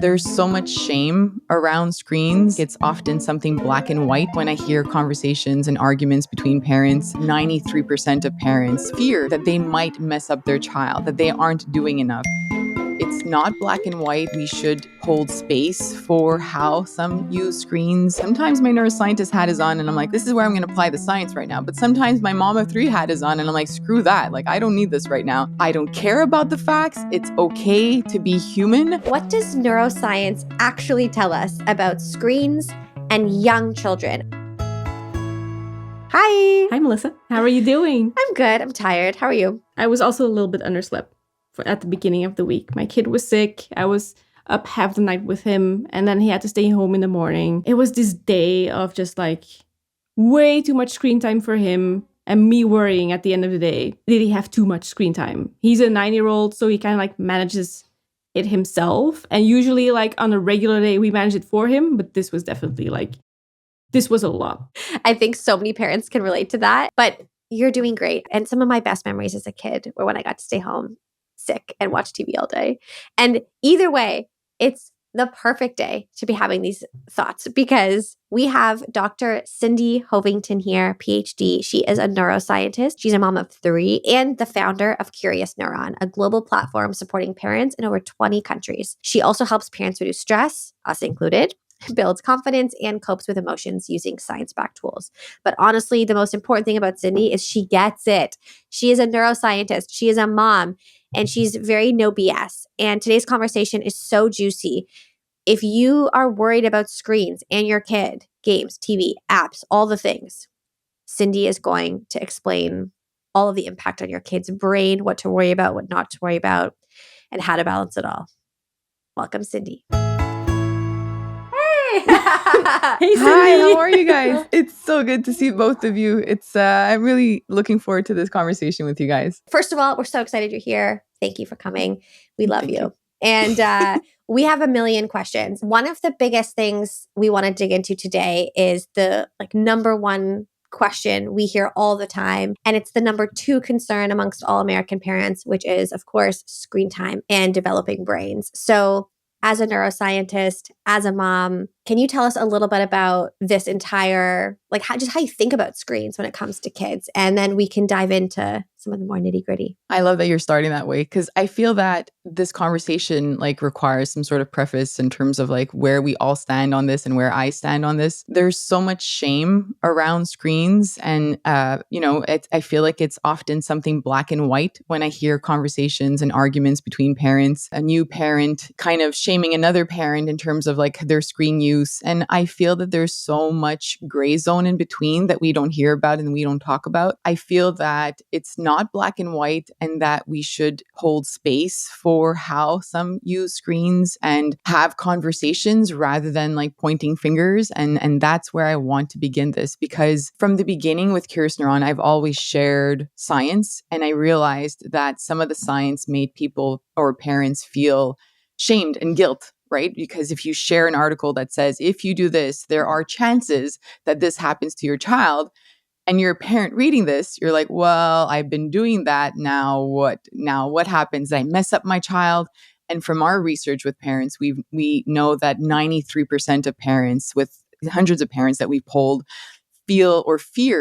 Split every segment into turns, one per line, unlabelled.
There's so much shame around screens. It's often something black and white. When I hear conversations and arguments between parents, 93% of parents fear that they might mess up their child, that they aren't doing enough. It's not black and white. We should hold space for how some use screens. Sometimes my neuroscientist hat is on and I'm like, this is where I'm going to apply the science right now. But sometimes my mom of three hat is on and I'm like, screw that. Like, I don't need this right now. I don't care about the facts. It's okay to be human.
What does neuroscience actually tell us about screens and young children? Hi.
Hi, Melissa. How are you doing?
I'm good. I'm tired. How are you?
I was also a little bit underslept at the beginning of the week. My kid was sick. I was up half the night with him, and then he had to stay home in the morning. It was this day of just like way too much screen time for him and me worrying at the end of the day, did he have too much screen time? He's a 9-year-old, so he kind of like manages it himself. And usually like on a regular day, we manage it for him. But this was definitely like, this was a lot.
I think so many parents can relate to that, but you're doing great. And some of my best memories as a kid were when I got to stay home sick and watch TV all day. And either way, it's the perfect day to be having these thoughts because we have Dr. Cindy Hovington here, PhD. She is a neuroscientist. She's a mom of 3 and the founder of Curious Neuron, a global platform supporting parents in over 20 countries. She also helps parents reduce stress, us included, builds confidence, and copes with emotions using science-backed tools. But honestly, the most important thing about Cindy is she gets it. She is a neuroscientist. She is a mom. And she's very no BS. And today's conversation is so juicy. If you are worried about screens and your kid, games, TV, apps, all the things, Cindy is going to explain all of the impact on your kid's brain, what to worry about, what not to worry about, and how to balance it all. Welcome, Cindy.
Hey, Cindy.
Hi, how are you guys? It's so good to see both of you. I'm really looking forward to this conversation with you guys.
First of all, we're so excited you're here. Thank you for coming. We love
Thank you.
And we have a million questions. One of the biggest things we want to dig into today is the number one question we hear all the time. And it's the number 2 concern amongst all American parents, which is, of course, screen time and developing brains. So as a neuroscientist, as a mom, can you tell us a little bit about this entire, how you think about screens when it comes to kids? And then we can dive into some of the more nitty gritty.
I love that you're starting that way because I feel that this conversation requires some sort of preface in terms of where we all stand on this and where I stand on this. There's so much shame around screens and, I feel like it's often something black and white when I hear conversations and arguments between parents, a new parent kind of shaming another parent in terms of their screen use. And I feel that there's so much gray zone in between that we don't hear about and we don't talk about. I feel that it's not black and white and that we should hold space for how some use screens and have conversations rather than pointing fingers. And that's where I want to begin this because from the beginning with Curious Neuron, I've always shared science and I realized that some of the science made people or parents feel shamed and guilt. Right? Because if you share an article that says, if you do this, there are chances that this happens to your child. And you're a parent reading this, you're like, well, I've been doing that. Now what? Now what happens? Did I mess up my child? And from our research with parents, we know that 93% of parents, with hundreds of parents that we polled, fear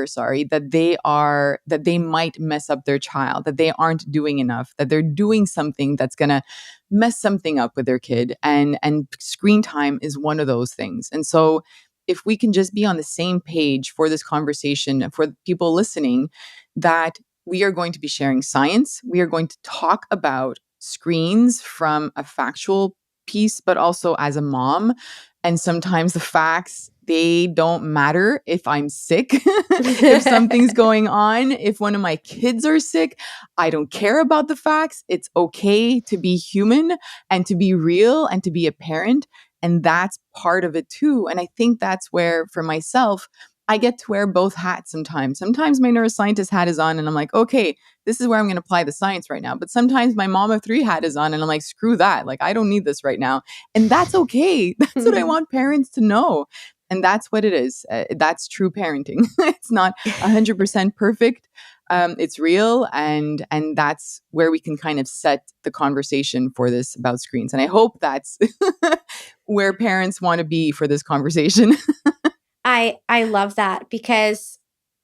that they might mess up their child, that they aren't doing enough, that they're doing something that's going to mess something up with their kid. And screen time is one of those things. And so if we can just be on the same page for this conversation, for people listening, that we are going to be sharing science, we are going to talk about screens from a factual piece, but also as a mom. And sometimes the facts, they don't matter if I'm sick, if something's going on, if one of my kids are sick, I don't care about the facts. It's okay to be human and to be real and to be a parent. And that's part of it too. And I think that's where, for myself, I get to wear both hats sometimes. Sometimes my neuroscientist hat is on and I'm like, okay, this is where I'm going to apply the science right now. But sometimes my mom of 3 hat is on and I'm like, screw that. I don't need this right now. And that's okay. That's what I want parents to know. And that's what it is. That's true parenting. It's not 100% perfect. It's real. And that's where we can kind of set the conversation for this about screens. And I hope that's where parents want to be for this conversation.
I love that because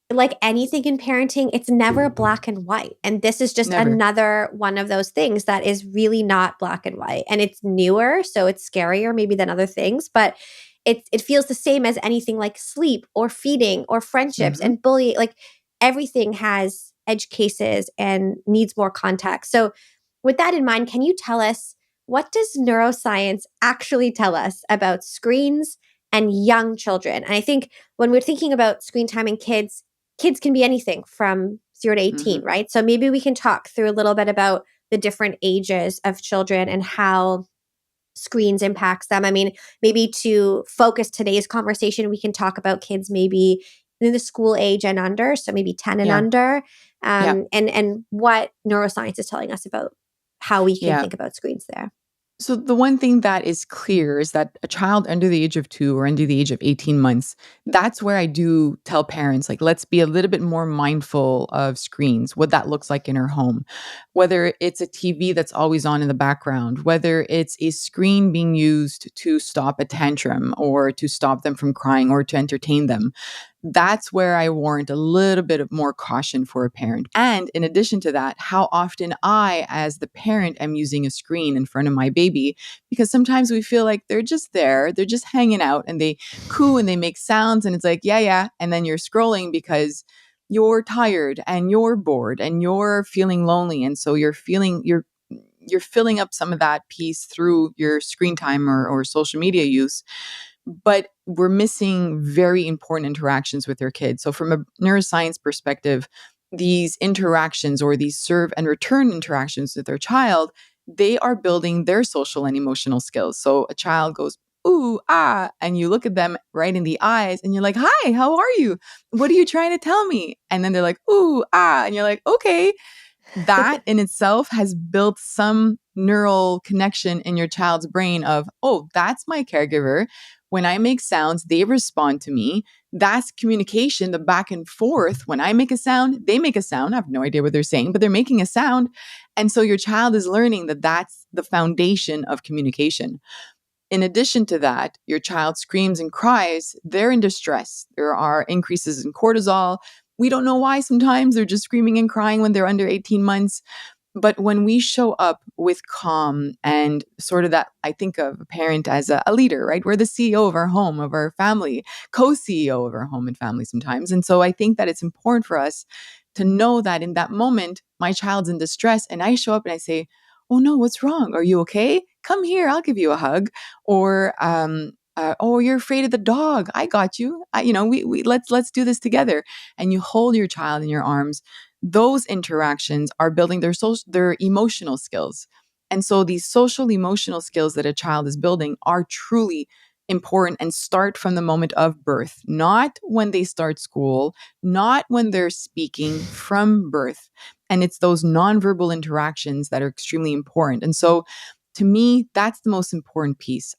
like anything in parenting, it's never black and white. And this is just
Never.
another one of those things that is really not black and white. And it's newer, so it's scarier maybe than other things, but it feels the same as anything like sleep or feeding or friendships
Mhm.
and bullying. Like everything has edge cases and needs more context. So with that in mind, can you tell us, what does neuroscience actually tell us about screens and young children? And I think when we're thinking about screen time in kids, kids can be anything from 0 to 18,
Mhm.
right? So maybe we can talk through a little bit about the different ages of children and how screens impacts them. I mean, maybe to focus today's conversation, we can talk about kids maybe in the school age and under, so maybe 10 and
Yeah.
under,
Yeah.
and what neuroscience is telling us about how we can
Yeah.
think about screens there.
So the one thing that is clear is that a child under the age of 2 or under the age of 18 months, that's where I do tell parents, like, let's be a little bit more mindful of screens, what that looks like in our home. Whether it's a TV that's always on in the background, whether it's a screen being used to stop a tantrum or to stop them from crying or to entertain them. That's where I warrant a little bit of more caution for a parent. And in addition to that, how often I, as the parent, am using a screen in front of my baby, because sometimes we feel like they're just there, they're just hanging out and they coo and they make sounds and it's like, yeah, yeah. And then you're scrolling because you're tired and you're bored and you're feeling lonely. And so you're filling up some of that piece through your screen time or social media use, but we're missing very important interactions with their kids. So, from a neuroscience perspective, these interactions or these serve and return interactions with their child, they are building their social and emotional skills. So, a child goes, ooh, ah, and you look at them right in the eyes and you're like, hi, how are you? What are you trying to tell me? And then they're like, ooh, ah, and you're like, okay, that in itself has built some neural connection in your child's brain of, oh, that's my caregiver. When I make sounds, they respond to me. That's communication, the back and forth. When I make a sound, they make a sound. I have no idea what they're saying, but they're making a sound. And so your child is learning that that's the foundation of communication. In addition to that, your child screams and cries, they're in distress. There are increases in cortisol. We don't know why sometimes they're just screaming and crying when they're under 18 months. But when we show up with calm and sort of that, I think of a parent as a leader, right? We're the CEO of our home, of our family, co CEO of our home and family sometimes. And so I think that it's important for us to know that in that moment, my child's in distress and I show up and I say, oh no, what's wrong? Are you okay? Come here, I'll give you a hug. Or, oh, you're afraid of the dog. I got you. We let's do this together. And you hold your child in your arms. Those interactions are building their emotional skills. And so these social emotional skills that a child is building are truly important and start from the moment of birth, not when they start school, not when they're speaking, from birth. And it's those nonverbal interactions that are extremely important. And so to me, that's the most important piece.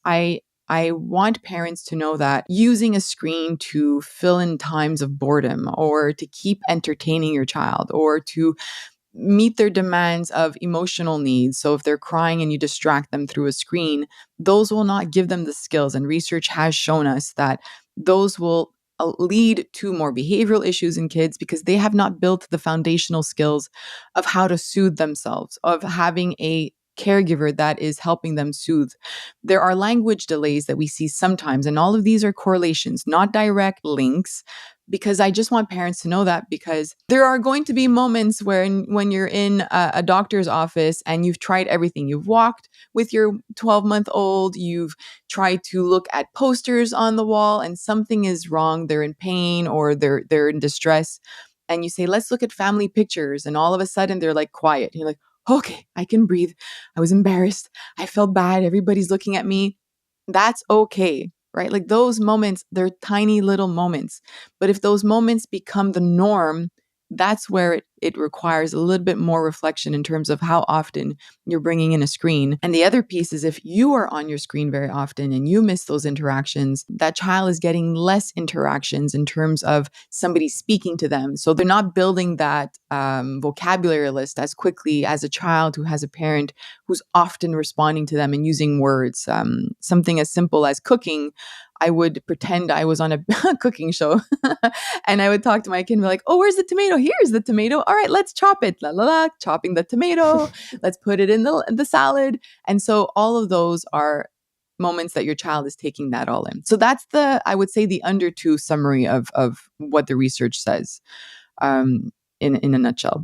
I want parents to know that using a screen to fill in times of boredom or to keep entertaining your child or to meet their demands of emotional needs. So if they're crying and you distract them through a screen, those will not give them the skills. And research has shown us that those will lead to more behavioral issues in kids because they have not built the foundational skills of how to soothe themselves, of having a caregiver that is helping them soothe. There are language delays that we see sometimes, and all of these are correlations, not direct links, because I just want parents to know that, because there are going to be moments when you're in a doctor's office and you've tried everything. You've walked with your 12-month-old, you've tried to look at posters on the wall and something is wrong. They're in pain or they're in distress. And you say, let's look at family pictures. And all of a sudden they're like quiet. And you're like, okay, I can breathe. I was embarrassed. I felt bad. Everybody's looking at me. That's okay, right? Like those moments, they're tiny little moments. But if those moments become the norm, that's where it requires a little bit more reflection in terms of how often you're bringing in a screen. And the other piece is if you are on your screen very often and you miss those interactions, that child is getting less interactions in terms of somebody speaking to them. So they're not building that vocabulary list as quickly as a child who has a parent who's often responding to them and using words. Something as simple as cooking, I would pretend I was on a cooking show and I would talk to my kid and be like, oh, where's the tomato? Here's the tomato. All right, let's chop it. La la la, chopping the tomato. Let's put it in the salad. And so all of those are moments that your child is taking that all in. So that's I would say the under two summary of what the research says in a nutshell.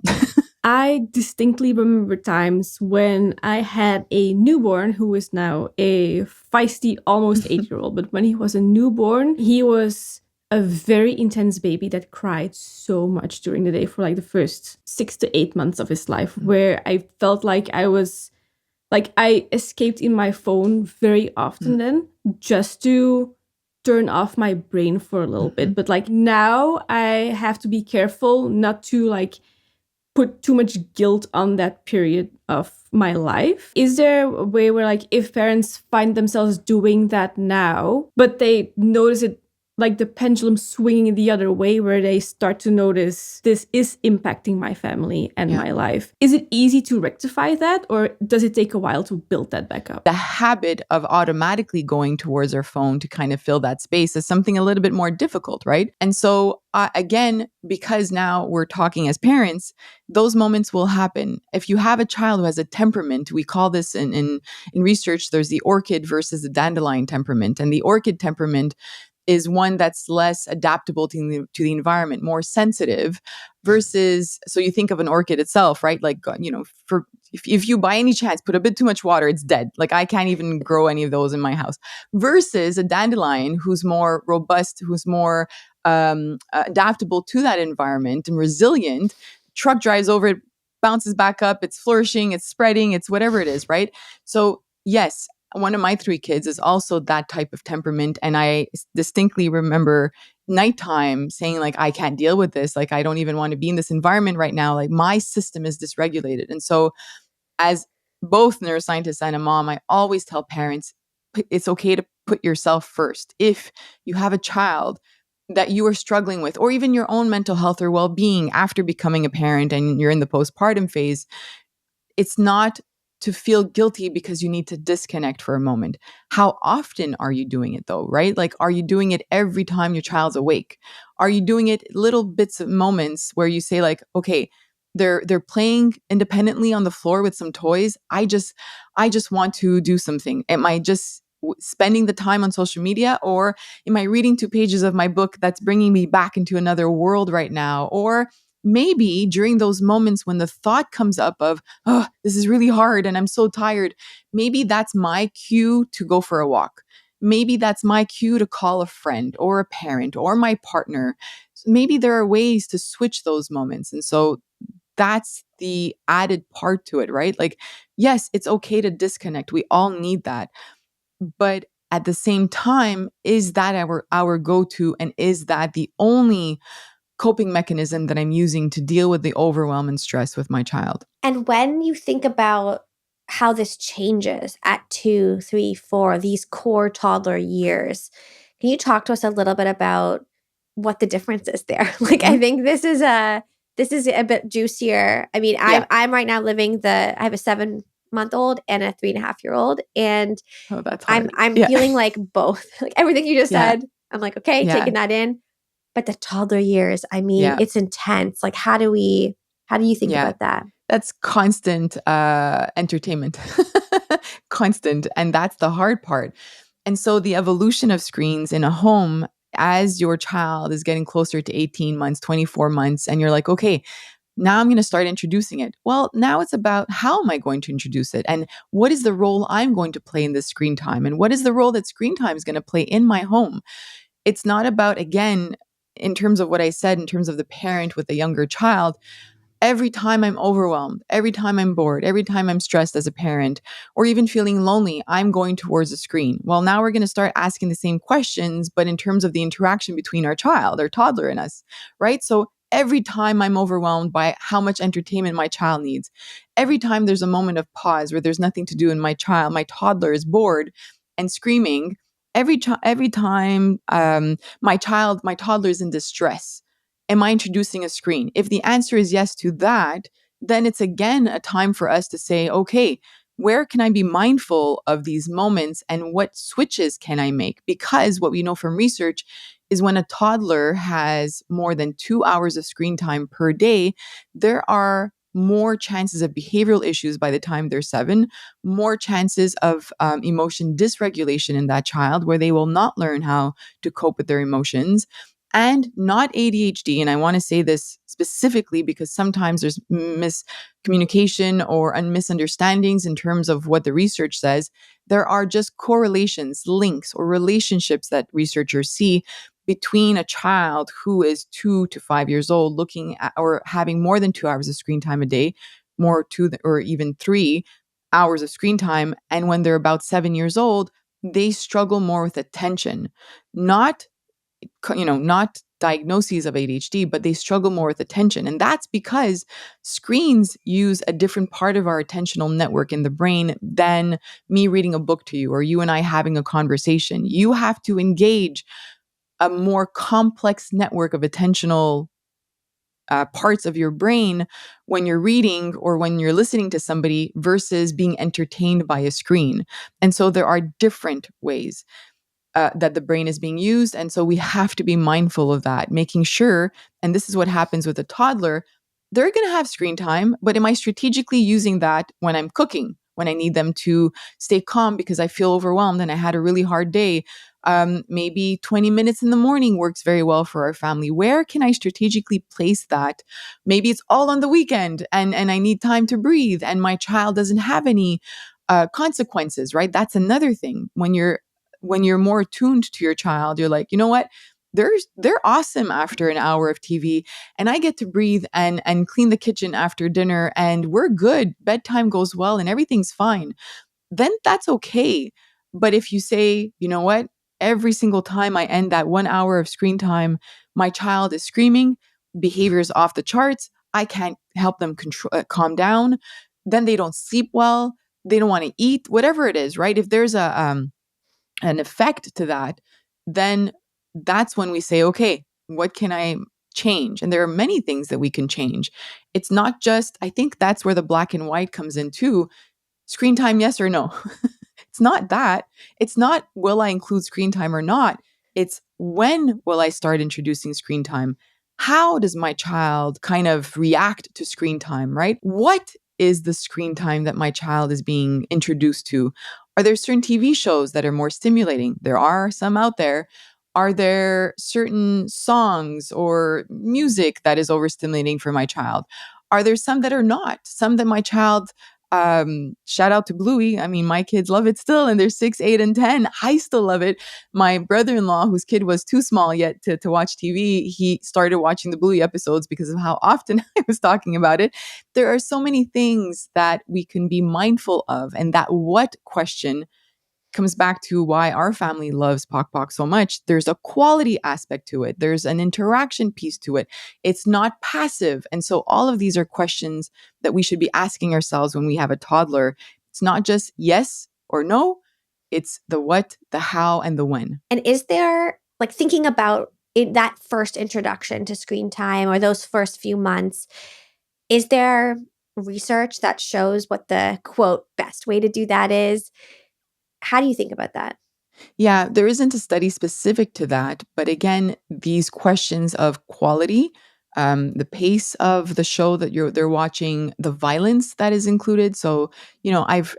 I distinctly remember times when I had a newborn who is now a feisty, almost 8-year-old. But when he was a newborn, he was a very intense baby that cried so much during the day for like the first 6 to 8 months of his life, where I felt like I escaped in my phone very often then just to turn off my brain for a little bit. But like now I have to be careful not to like put too much guilt on that period of my life. Is there a way where like if parents find themselves doing that now, but they notice it like the pendulum swinging the other way, where they start to notice this is impacting my family and my life? Is it easy to rectify that, or does it take a while to build that back up?
The habit of automatically going towards our phone to kind of fill that space is something a little bit more difficult, right? And so again, because now we're talking as parents, those moments will happen. If you have a child who has a temperament, we call this in research, there's the orchid versus the dandelion temperament. And the orchid temperament is one that's less adaptable to the environment, more sensitive versus, so you think of an orchid itself, right? Like, if you by any chance put a bit too much water, it's dead. Like I can't even grow any of those in my house versus a dandelion who's more robust, who's more adaptable to that environment and resilient. Truck drives over it, bounces back up, it's flourishing, it's spreading, it's whatever it is, right? So yes, one of my 3 kids is also that type of temperament. And I distinctly remember nighttime saying like, I can't deal with this. Like, I don't even want to be in this environment right now. Like my system is dysregulated. And so as both neuroscientists and a mom, I always tell parents, it's okay to put yourself first. If you have a child that you are struggling with, or even your own mental health or well-being after becoming a parent and you're in the postpartum phase, it's not to feel guilty because you need to disconnect for a moment. How often are you doing it though, right? Like, are you doing it every time your child's awake? Are you doing it little bits of moments where you say like, okay, they're playing independently on the floor with some toys. I just want to do something. Am I just spending the time on social media, or am I reading 2 pages of my book that's bringing me back into another world right now? Or maybe during those moments when the thought comes up of, oh, this is really hard and I'm so tired, maybe that's my cue to go for a walk. Maybe that's my cue to call a friend or a parent or my partner. Maybe there are ways to switch those moments. And so that's the added part to it, right? Like, yes, it's okay to disconnect. We all need that. But at the same time, is that our go-to, and is that the only coping mechanism that I'm using to deal with the overwhelm and stress with my child?
And when you think about how this changes at 2, 3, 4, these core toddler years, can you talk to us a little bit about what the difference is there? Like, I think this is a bit juicier. I mean, I'm right now I have a 7-month-old and a 3.5-year-old, and
That's hard.
I'm feeling like both. Like everything you just said, I'm like, okay, taking that in. But the toddler years, I mean, it's intense. Like, how do you think about that?
That's constant entertainment, constant. And that's the hard part. And so the evolution of screens in a home, as your child is getting closer to 18 months, 24 months, and you're like, okay, now I'm going to start introducing it. Well, now it's about how am I going to introduce it? And what is the role I'm going to play in this screen time? And what is the role that screen time is going to play in my home? It's not about, again, in terms of what I said, in terms of the parent with a younger child, every time I'm overwhelmed, every time I'm bored, every time I'm stressed as a parent, or even feeling lonely, I'm going towards a screen. Well, now we're going to start asking the same questions, but in terms of the interaction between our child, our toddler, and us, right? So Every time I'm overwhelmed by how much entertainment my child needs, every time there's a moment of pause where there's nothing to do and my toddler is bored and screaming, every time my toddler is in distress, am I introducing a screen? If the answer is yes to that, then it's again a time for us to say, okay, where can I be mindful of these moments and what switches can I make? Because what we know from research is when a toddler has more than 2 hours of screen time per day, there are more chances of behavioral issues by the time they're 7, more chances of emotion dysregulation in that child where they will not learn how to cope with their emotions. And not ADHD. And I want to say this specifically because sometimes there's miscommunication or misunderstandings in terms of what the research says. There are just correlations, links, or relationships that researchers see between a child who is 2 to 5 years old looking at or having more than 2 hours of screen time a day, or even 3 hours of screen time. And when they're about 7 years old, they struggle more with attention, not diagnoses of ADHD, but they struggle more with attention. And that's because screens use a different part of our attentional network in the brain than me reading a book to you or you and I having a conversation. You have to engage a more complex network of attentional parts of your brain when you're reading or when you're listening to somebody versus being entertained by a screen. And so there are different ways that the brain is being used. And so we have to be mindful of that, making sure, and this is what happens with a toddler, they're going to have screen time, but am I strategically using that when I'm cooking, when I need them to stay calm because I feel overwhelmed and I had a really hard day? Maybe 20 minutes in the morning works very well for our family. Where can I strategically place that? Maybe it's all on the weekend and I need time to breathe and my child doesn't have any consequences, right? That's another thing. When you're more attuned to your child, you're like, you know what? They're awesome after an hour of TV, and I get to breathe and clean the kitchen after dinner, and we're good. Bedtime goes well, and everything's fine. Then that's okay. But if you say, you know what? Every single time I end that 1 hour of screen time, my child is screaming, behavior's off the charts. I can't help them calm down. Then they don't sleep well. They don't want to eat. Whatever it is, right? If there's an effect to that, then that's when we say, okay, what can I change? And there are many things that we can change. It's not just, I think that's where the black and white comes in too. Screen time, yes or no? It's not that. It's not, will I include screen time or not? It's when will I start introducing screen time? How does my child kind of react to screen time, right? What is the screen time that my child is being introduced to? Are there certain TV shows that are more stimulating? There are some out there. Are there certain songs or music that is overstimulating for my child? Are there some that are not? Some that my child, shout out to Bluey. I mean, my kids love it still, and they're 6, 8, and 10. I still love it. My brother-in-law, whose kid was too small yet to watch TV, he started watching the Bluey episodes because of how often I was talking about it. There are so many things that we can be mindful of, and that what question comes back to why our family loves Pok Pok so much. There's a quality aspect to it. There's an interaction piece to it. It's not passive. And so all of these are questions that we should be asking ourselves when we have a toddler. It's not just yes or no. It's the what, the how, and the when.
And is there, like, thinking about that first introduction to screen time or those first few months, is there research that shows what the quote best way to do that is? How do you think about that?
Yeah, there isn't a study specific to that. But again, these questions of quality, the pace of the show that they're watching, the violence that is included. So, I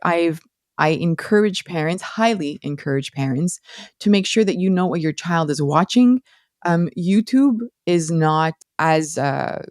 encourage parents, highly encourage parents, to make sure that you know what your child is watching. YouTube is not as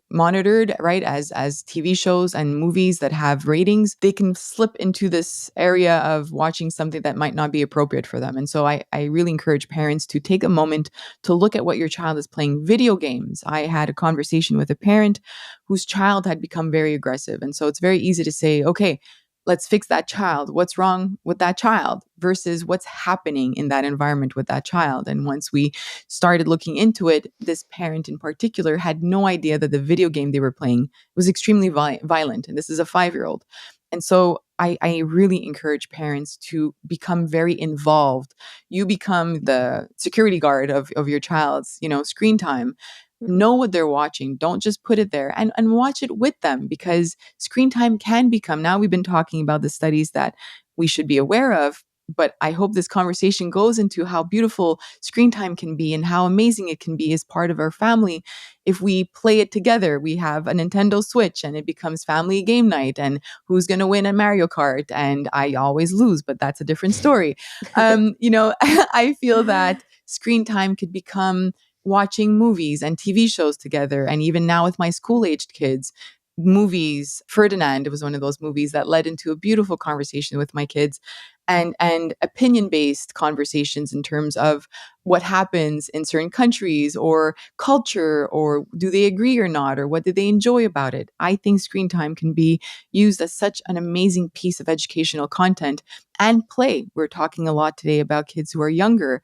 monitored, right, as TV shows and movies that have ratings. They can slip into this area of watching something that might not be appropriate for them. And so I really encourage parents to take a moment to look at what your child is playing. Video games. I had a conversation with a parent whose child had become very aggressive. And so it's very easy to say, okay, let's fix that child. What's wrong with that child versus what's happening in that environment with that child. And once we started looking into it, this parent in particular had no idea that the video game they were playing was extremely violent. And this is a 5-year-old. And so I really encourage parents to become very involved. You become the security guard of your child's, screen time. Know what they're watching. Don't just put it there, and watch it with them, because screen time can become, now we've been talking about the studies that we should be aware of, but I hope this conversation goes into how beautiful screen time can be and how amazing it can be as part of our family. If we play it together, we have a Nintendo Switch and it becomes family game night, and who's going to win at Mario Kart? And I always lose, but that's a different story. I feel that screen time could become watching movies and TV shows together. And even now with my school-aged kids, movies, Ferdinand was one of those movies that led into a beautiful conversation with my kids, and opinion-based conversations in terms of what happens in certain countries or culture, or do they agree or not, or what did they enjoy about it. I think screen time can be used as such an amazing piece of educational content and play. We're talking a lot today about kids who are younger.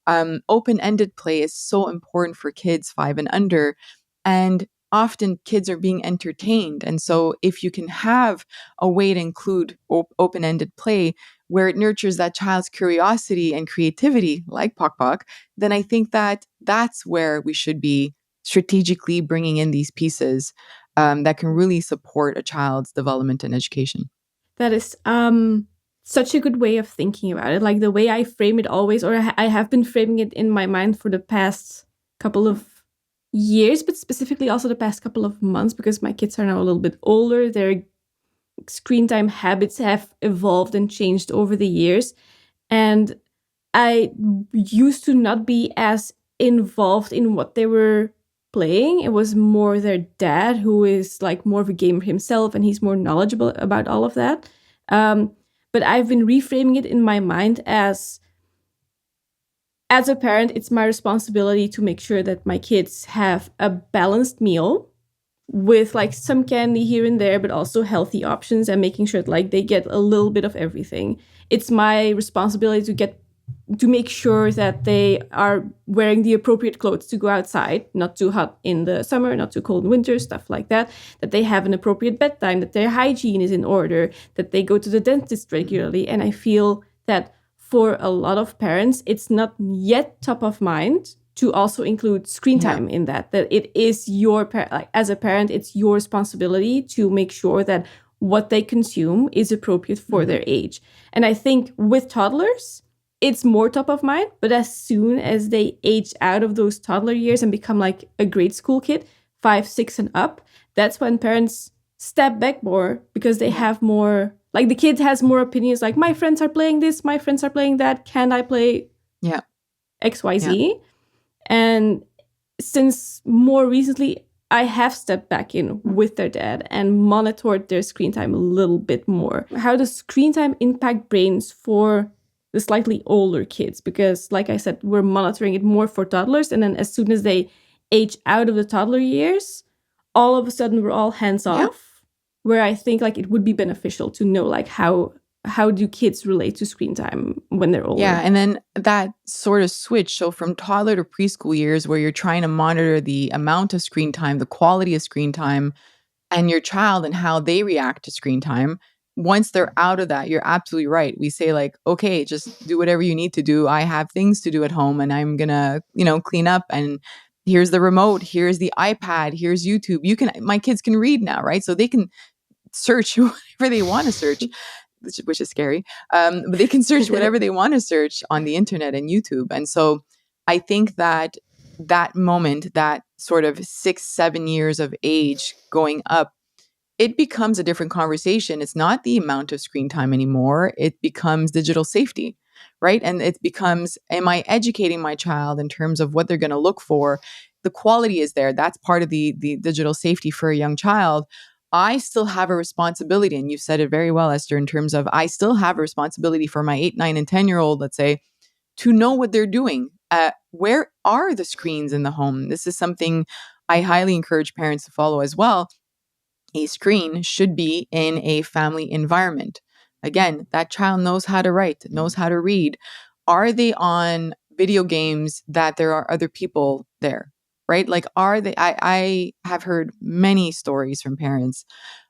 Open-ended play is so important for kids 5 and under, and often kids are being entertained. And so if you can have a way to include open-ended play where it nurtures that child's curiosity and creativity, like Pok Pok, then I think that that's where we should be strategically bringing in these pieces that can really support a child's development and education.
That is such a good way of thinking about it. Like the way I frame it always, or I have been framing it in my mind for the past couple of years, but specifically also the past couple of months, because my kids are now a little bit older. Their screen time habits have evolved and changed over the years. And I used to not be as involved in what they were playing. It was more their dad, who is like more of a gamer himself, and he's more knowledgeable about all of that. But I've been reframing it in my mind as a parent, it's my responsibility to make sure that my kids have a balanced meal with like some candy here and there, but also healthy options, and making sure that like they get a little bit of everything. It's my responsibility to make sure that they are wearing the appropriate clothes to go outside, not too hot in the summer, not too cold in winter, stuff like that they have an appropriate bedtime, that their hygiene is in order, that they go to the dentist regularly. And I feel that for a lot of parents, it's not yet top of mind to also include screen time in that it is your, as a parent, it's your responsibility to make sure that what they consume is appropriate for their age. And I think with toddlers, it's more top of mind, but as soon as they age out of those toddler years and become like a grade school kid, 5, 6 and up, that's when parents step back more, because they have more, like the kid has more opinions, like my friends are playing this, my friends are playing that, can I play XYZ? Yeah. And since more recently, I have stepped back in with their dad and monitored their screen time a little bit more. How does screen time impact brains for the slightly older kids? Because like I said, we're monitoring it more for toddlers. And then as soon as they age out of the toddler years, all of a sudden we're all hands off, where I think like it would be beneficial to know like how do kids relate to screen time when they're older?
Yeah, and then that sort of switch. So from toddler to preschool years, where you're trying to monitor the amount of screen time, the quality of screen time, and your child and how they react to screen time. Once they're out of that, you're absolutely right. We say like, okay, just do whatever you need to do. I have things to do at home, and I'm gonna, clean up, and here's the remote, here's the iPad, here's YouTube. My kids can read now, right? So they can search whatever they want to search, which is scary. But they can search whatever they want to search on the internet and YouTube. And so I think that moment, that sort of 6, 7 years of age going up, it becomes a different conversation. It's not the amount of screen time anymore. It becomes digital safety, right? And it becomes, am I educating my child in terms of what they're going to look for? The quality is there. That's part of the digital safety for a young child. I still have a responsibility, and you said it very well, Esther, in terms of I still have a responsibility for my 8, 9, and 10-year-old, let's say, to know what they're doing. Where are the screens in the home? This is something I highly encourage parents to follow as well. A screen should be in a family environment. Again, that child knows how to write, knows how to read. Are they on video games that there are other people there? Right? Like, are they? I have heard many stories from parents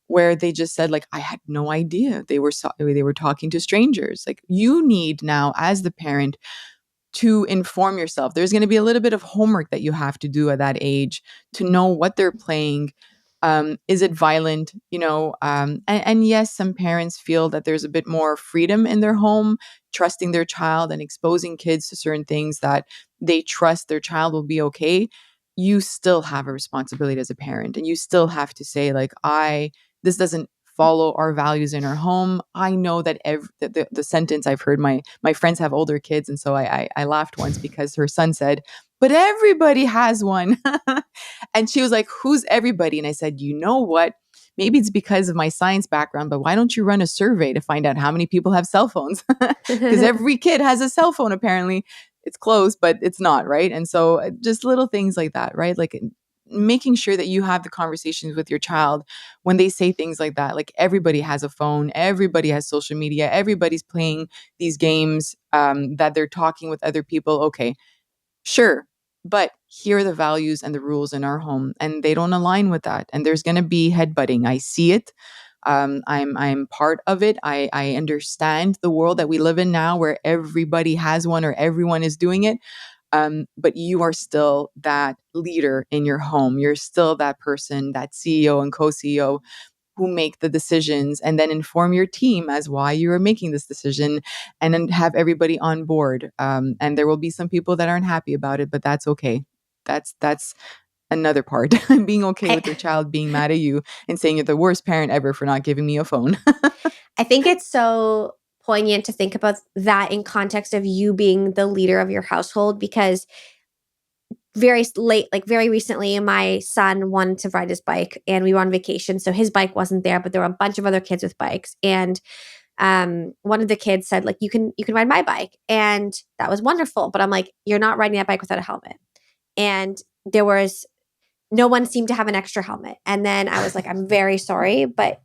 where they just said, like, I had no idea they were talking to strangers. Like, you need now, as the parent, to inform yourself. There's going to be a little bit of homework that you have to do at that age to know what they're playing. Is it violent? And yes, some parents feel that there's a bit more freedom in their home, trusting their child and exposing kids to certain things that they trust their child will be okay. You still have a responsibility as a parent, and you still have to say, like, this doesn't follow our values in our home. I know that the sentence I've heard, my friends have older kids, and so I laughed once because her son said, "But everybody has one," and she was like, "Who's everybody?" And I said, "You know what? Maybe it's because of my science background, but why don't you run a survey to find out how many people have cell phones? Because every kid has a cell phone, apparently." It's close, but it's not, right? And so just little things like that, right? Like making sure that you have the conversations with your child when they say things like that. Like, everybody has a phone, everybody has social media, everybody's playing these games, that they're talking with other people. Okay, sure. But here are the values and the rules in our home, and they don't align with that. And there's going to be headbutting. I see it. I'm part of it. I understand the world that we live in now, where everybody has one or everyone is doing it. But you are still that leader in your home. You're still that person, that CEO and co-CEO who make the decisions, and then inform your team as why you are making this decision, and then have everybody on board. And there will be some people that aren't happy about it, but that's okay. That's another part. Being okay with your child being mad at you and saying you're the worst parent ever for not giving me a phone.
I think it's so poignant to think about that in context of you being the leader of your household, because very recently, my son wanted to ride his bike and we were on vacation. So his bike wasn't there, but there were a bunch of other kids with bikes. And one of the kids said, like, you can ride my bike. And that was wonderful. But I'm like, you're not riding that bike without a helmet. And no one seemed to have an extra helmet. And then I was like, I'm very sorry, but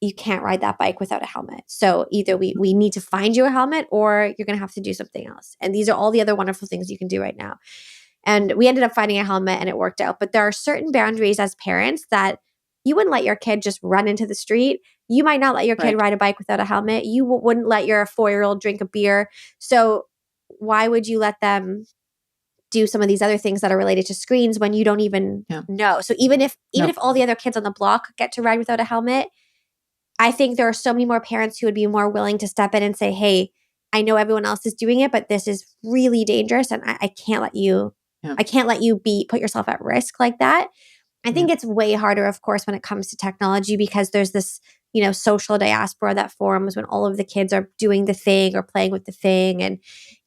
you can't ride that bike without a helmet. So either we need to find you a helmet, or you're going to have to do something else. And these are all the other wonderful things you can do right now. And we ended up finding a helmet and it worked out. But there are certain boundaries as parents that you wouldn't let your kid just run into the street. You might not let your kid ride a bike without a helmet. You wouldn't let your 4-year-old drink a beer. So why would you let them do some of these other things that are related to screens when you don't even know? So even if all the other kids on the block get to ride without a helmet, I think there are so many more parents who would be more willing to step in and say, hey, I know everyone else is doing it, but this is really dangerous and I can't let you put yourself at risk like that. I think it's way harder, of course, when it comes to technology, because there's this, social diaspora that forms when all of the kids are doing the thing or playing with the thing. And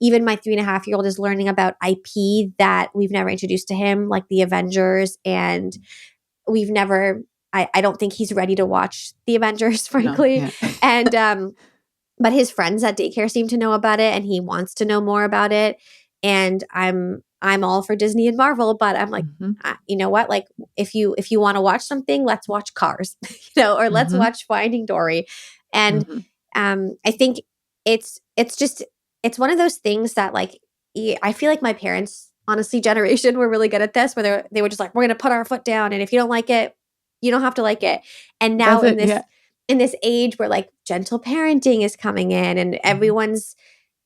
even my 3.5-year-old is learning about IP that we've never introduced to him, like the Avengers. And I don't think he's ready to watch the Avengers, frankly.
No, yeah.
And, but his friends at daycare seem to know about it and he wants to know more about it. And I'm all for Disney and Marvel, but I'm like, you know what? Like, if you want to watch something, let's watch Cars, or let's watch Finding Dory. And I think it's one of those things that, like, I feel like my parents, honestly, generation were really good at this, where they were just like, we're going to put our foot down. And if you don't like it, you don't have to like it. And now in this age where, like, gentle parenting is coming in and everyone's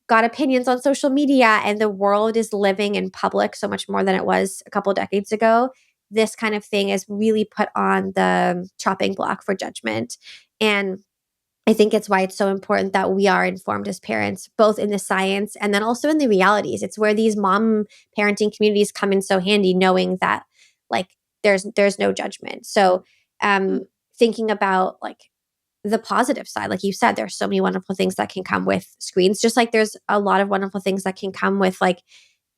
got opinions on social media and the world is living in public so much more than it was a couple of decades ago, this kind of thing is really put on the chopping block for judgment. And I think it's why it's so important that we are informed as parents, both in the science and then also in the realities. It's where these mom parenting communities come in so handy, knowing that, like, there's no judgment. So thinking about, like, the positive side, like you said, there's so many wonderful things that can come with screens, just like there's a lot of wonderful things that can come with, like,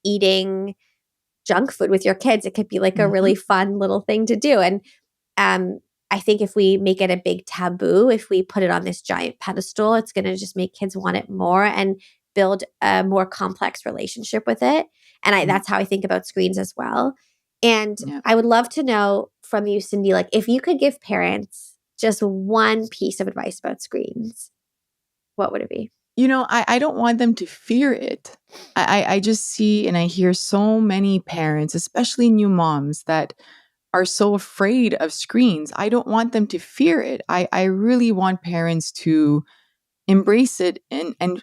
eating junk food with your kids. It could be like a really fun little thing to do. And I think if we make it a big taboo, if we put it on this giant pedestal, it's going to just make kids want it more and build a more complex relationship with it. And that's how I think about screens as well. And I would love to know from you, Cindy, like, if you could give parents just one piece of advice about screens, what would it be?
I don't want them to fear it. I just see and I hear so many parents, especially new moms, that are so afraid of screens. I don't want them to fear it. I really want parents to embrace it and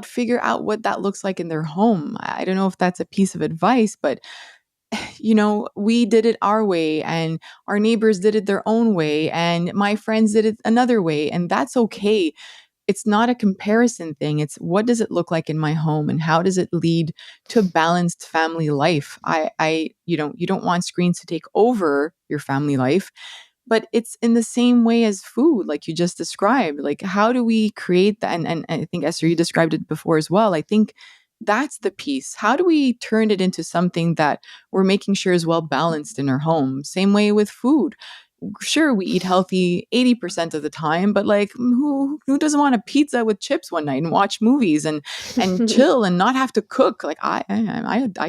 figure out what that looks like in their home. I don't know if that's a piece of advice, but we did it our way and our neighbors did it their own way and my friends did it another way, and that's okay. It's not a comparison thing. It's what does it look like in my home and how does it lead to a balanced family life? You don't want screens to take over your family life, but it's in the same way as food, like you just described. Like, how do we create that? And I think, Esther, you described it before as well. I think that's the piece. How do we turn it into something that we're making sure is well balanced in our home? Same way with food. Sure, we eat healthy 80% of the time, but like who doesn't want a pizza with chips one night and watch movies and chill and not have to cook? Like I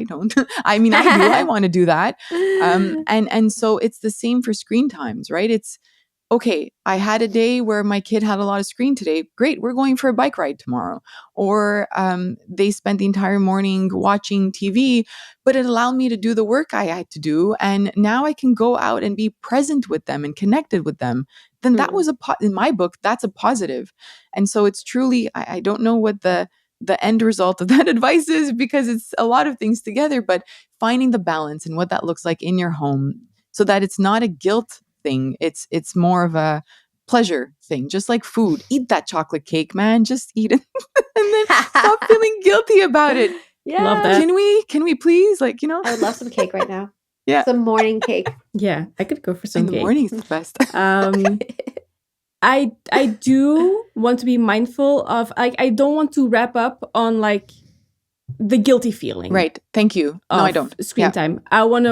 don't. I mean, I do. I want to do that. And so it's the same for screen times, right? It's okay, I had a day where my kid had a lot of screen today. Great, we're going for a bike ride tomorrow. Or they spent the entire morning watching TV, but it allowed me to do the work I had to do. And now I can go out and be present with them and connected with them. Then that was in my book, that's a positive. And so it's truly, I don't know what the end result of that advice is because it's a lot of things together, but finding the balance and what that looks like in your home so that it's not a guilt thing. It's more of a pleasure thing, just like food. Eat that chocolate cake, man. Just eat it and then stop feeling guilty about it.
Yeah.
Love that.
Can we please? Like,
I would love some cake right now.
Yeah.
Some morning cake.
Yeah, I could go for some
in the
cake.
morning's the best.
I do want to be mindful of, I don't want to wrap up on like the guilty feeling.
Right. Thank you. No, I don't.
Screen time. I want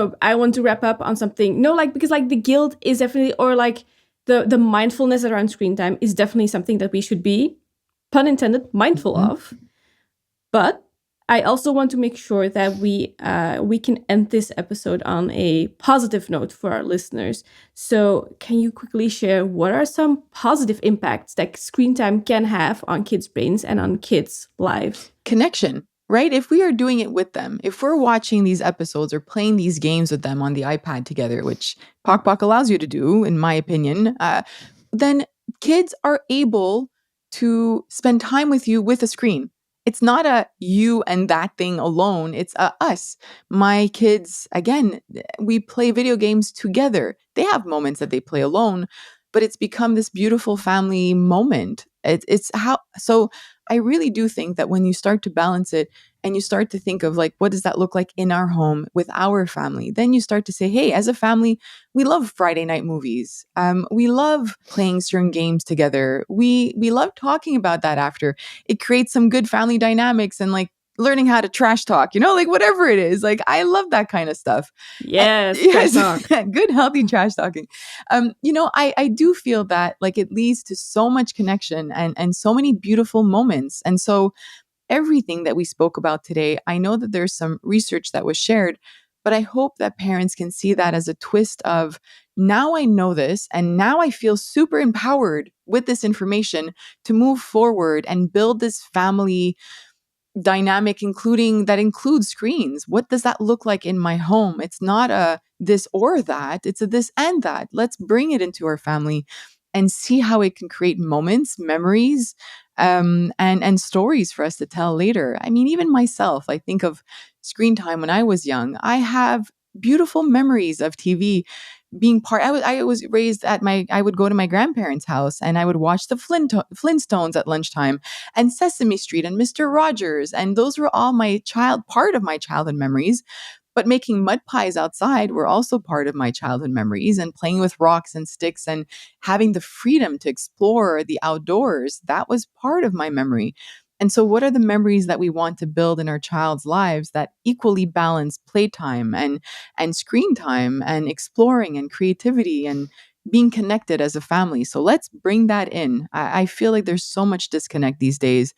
to wrap up on something. No, like, because like the guilt is definitely, or like the mindfulness around screen time is definitely something that we should be, pun intended, mindful of. But I also want to make sure that we can end this episode on a positive note for our listeners. So can you quickly share what are some positive impacts that screen time can have on kids' brains and on kids' lives?
Connection. Right? If we are doing it with them, if we're watching these episodes or playing these games with them on the iPad together, which Pok allows you to do, in my opinion, then kids are able to spend time with you with a screen. It's not a you and that thing alone. It's a us. My kids, again, we play video games together. They have moments that they play alone, but it's become this beautiful family moment. So I really do think that when you start to balance it and you start to think of like, what does that look like in our home with our family? Then you start to say, hey, as a family, we love Friday night movies. We love playing certain games together. We love talking about that after. It creates some good family dynamics and like learning how to trash talk, like whatever it is. Like, I love that kind of stuff.
Yes, trash talk.
Good, healthy trash talking. I do feel that like it leads to so much connection and so many beautiful moments. And so everything that we spoke about today, I know that there's some research that was shared, but I hope that parents can see that as a twist of, now I know this, and now I feel super empowered with this information to move forward and build this family dynamic, includes screens. What does that look like in my home? It's not a this or that, it's a this and that. Let's bring it into our family and see how it can create moments, memories, and stories for us to tell later. I mean, even myself, I think of screen time when I was young. I have beautiful memories of TV being part. I was raised I would go to my grandparents' house and I would watch the Flintstones at lunchtime and Sesame Street and Mr. Rogers. And those were all part of my childhood memories. But making mud pies outside were also part of my childhood memories, and playing with rocks and sticks and having the freedom to explore the outdoors. That was part of my memory. And so what are the memories that we want to build in our child's lives that equally balance playtime and screen time and exploring and creativity and being connected as a family? So let's bring that in. I feel like there's so much disconnect these days.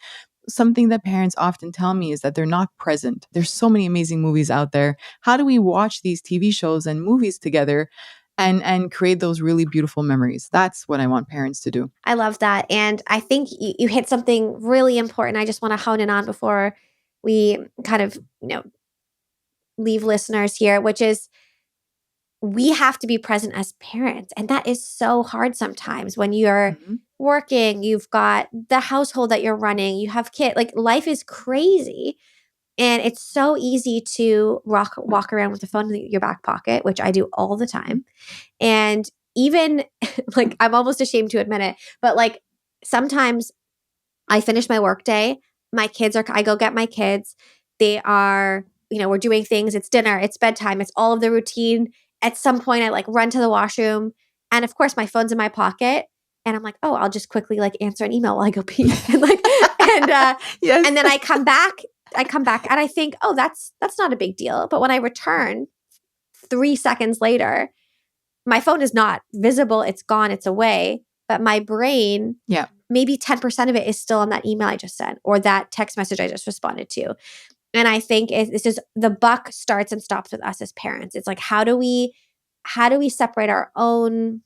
Something that parents often tell me is that they're not present. There's so many amazing movies out there. How do we watch these TV shows and movies together and create those really beautiful memories. That's what I want parents to do.
I love that. And I think you hit something really important. I just want to hone in on before we kind of, leave listeners here, which is we have to be present as parents. And that is so hard sometimes when you're
Mhm.
working, you've got the household that you're running, you have kids, like life is crazy. And it's so easy to walk around with the phone in your back pocket, which I do all the time. And even like, I'm almost ashamed to admit it, but like sometimes I finish my work day. I go get my kids. They are, we're doing things. It's dinner, it's bedtime, it's all of the routine. At some point, I like run to the washroom. And of course, my phone's in my pocket. And I'm like, oh, I'll just quickly like answer an email while I go pee. and
Yes.
and then I come back and I think, oh, that's not a big deal. But when I return 3 seconds later, my phone is not visible. It's gone. It's away. But my brain,
Yeah.
maybe 10% of it is still on that email I just sent or that text message I just responded to. And I think this is the buck starts and stops with us as parents. It's like, how do we separate our own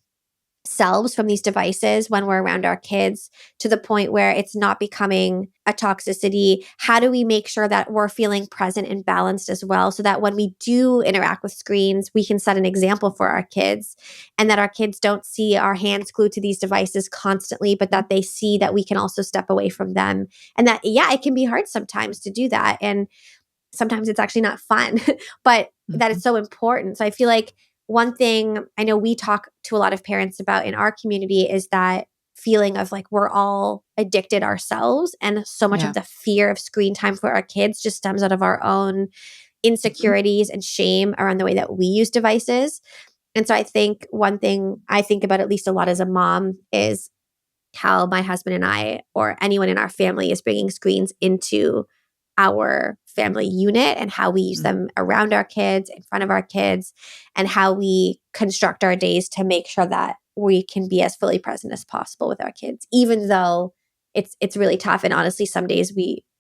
selves from these devices when we're around our kids to the point where it's not becoming a toxicity? How do we make sure that we're feeling present and balanced as well, so that when we do interact with screens, we can set an example for our kids, and that our kids don't see our hands glued to these devices constantly, but that they see that we can also step away from them. And that, yeah, it can be hard sometimes to do that. And sometimes it's actually not fun, but that is so important. So I feel like one thing I know we talk to a lot of parents about in our community is that feeling of like we're all addicted ourselves. And so much
Yeah.
of the fear of screen time for our kids just stems out of our own insecurities and shame around the way that we use devices. And so I think one thing I think about at least a lot as a mom is how my husband and I, or anyone in our family, is bringing screens into our family unit and how we use them around our kids, in front of our kids, and how we construct our days to make sure that we can be as fully present as possible with our kids, even though it's really tough. And honestly, some days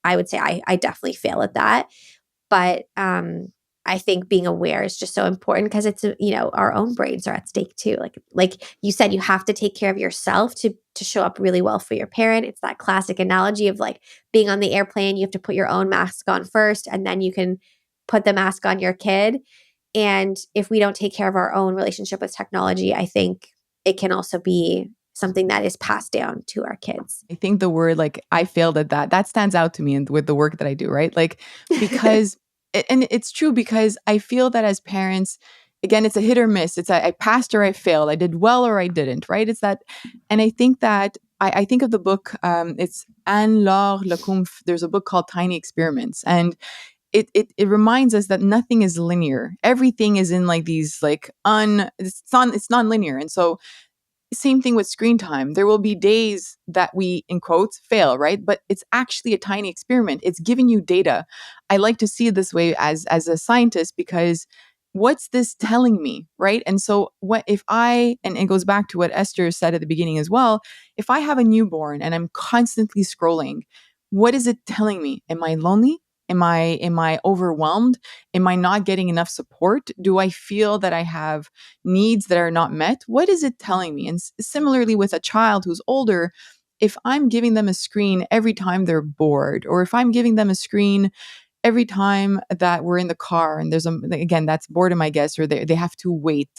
I would say I definitely fail at that. But I think being aware is just so important because it's, our own brains are at stake too. Like you said, you have to take care of yourself to show up really well for your parent. It's that classic analogy of like being on the airplane, you have to put your own mask on first, and then you can put the mask on your kid. And if we don't take care of our own relationship with technology, I think it can also be something that is passed down to our kids.
I think the word like I failed at that stands out to me and with the work that I do, right? Like because and it's true because I feel that as parents, again, it's a hit or miss. It's I passed or I failed. I did well or I didn't, right? It's that, and I think that I think of the book. It's Anne-Laure Lecomte. There's a book called Tiny Experiments, and it reminds us that nothing is linear. Everything is in like these like it's non-linear, and so same thing with screen time. There will be days that we, in quotes, fail, right? But it's actually a tiny experiment. It's giving you data. I like to see it this way as a scientist because what's this telling me, right? And so what if and it goes back to what Esther said at the beginning as well, if I have a newborn and I'm constantly scrolling, what is it telling me? Am I lonely? Am I overwhelmed? Am I not getting enough support? Do I feel that I have needs that are not met? What is it telling me? And similarly with a child who's older, if I'm giving them a screen every time they're bored, or if I'm giving them a screen every time that we're in the car and again, that's boredom, I guess, or they have to wait.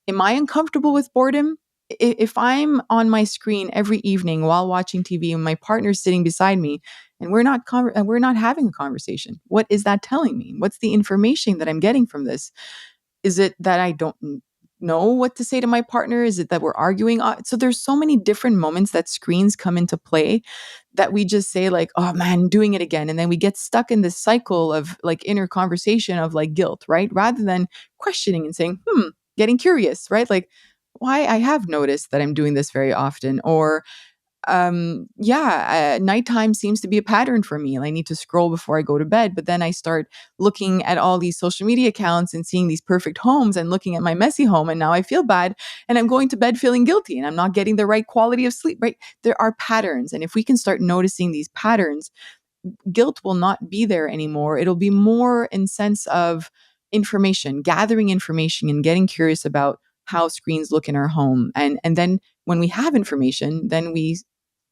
Am I uncomfortable with boredom? If I'm on my screen every evening while watching TV and my partner's sitting beside me and we're not having a conversation, what is that telling me? What's the information that I'm getting from this? Is it that I don't know what to say to my partner? Is it that we're arguing? So there's so many different moments that screens come into play that we just say like, oh man, doing it again. And then we get stuck in this cycle of like inner conversation of like guilt, right? Rather than questioning and saying, getting curious, right? Like, why I have noticed that I'm doing this very often, or nighttime seems to be a pattern for me and I need to scroll before I go to bed. But then I start looking at all these social media accounts and seeing these perfect homes and looking at my messy home. And now I feel bad and I'm going to bed feeling guilty and I'm not getting the right quality of sleep, right? There are patterns. And if we can start noticing these patterns, guilt will not be there anymore. It'll be more in sense of information, gathering information and getting curious about how screens look in our home. And then when we have information, then we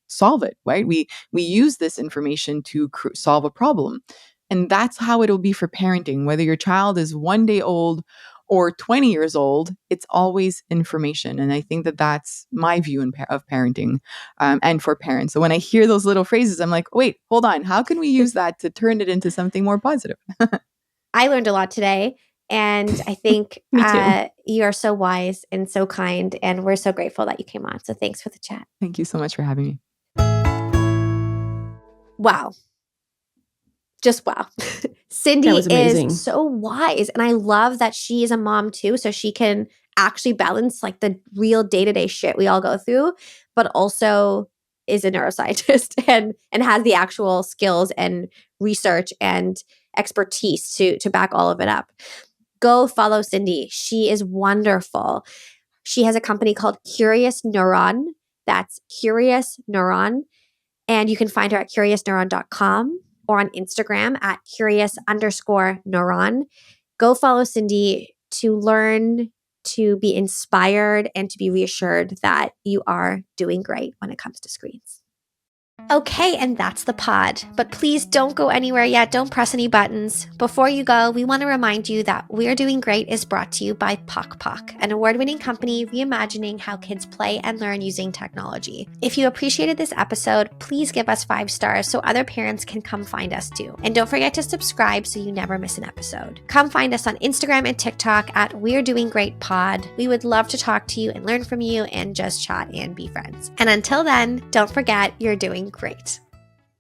solve it, right? We use this information to solve a problem. And that's how it'll be for parenting. Whether your child is 1 day old or 20 years old, it's always information. And I think that that's my view of parenting and for parents. So when I hear those little phrases, I'm like, wait, hold on. How can we use that to turn it into something more positive?
I learned a lot today. And I think
Me too.
you are so wise and so kind. And we're so grateful that you came on. So thanks for the chat.
Thank you so much for having me.
Wow. Just wow. Cindy
That was amazing.
is so wise. And I love that she is a mom too. So she can actually balance like the real day-to-day shit we all go through, but also is a neuroscientist and has the actual skills and research and expertise to back all of it up. Go follow Cindy. She is wonderful. She has a company called Curious Neuron. That's Curious Neuron. And you can find her at curiousneuron.com or on Instagram at curious_neuron. Go follow Cindy to learn, to be inspired, and to be reassured that you are doing great when it comes to screens. Okay, and that's the pod. But please don't go anywhere yet. Don't press any buttons. Before you go, we want to remind you that We're Doing Great is brought to you by POC, an award-winning company reimagining how kids play and learn using technology. If you appreciated this episode, please give us 5 stars so other parents can come find us too. And don't forget to subscribe so you never miss an episode. Come find us on Instagram and TikTok at We're Doing Great Pod. We would love to talk to you and learn from you and just chat and be friends. And until then, don't forget you're doing great.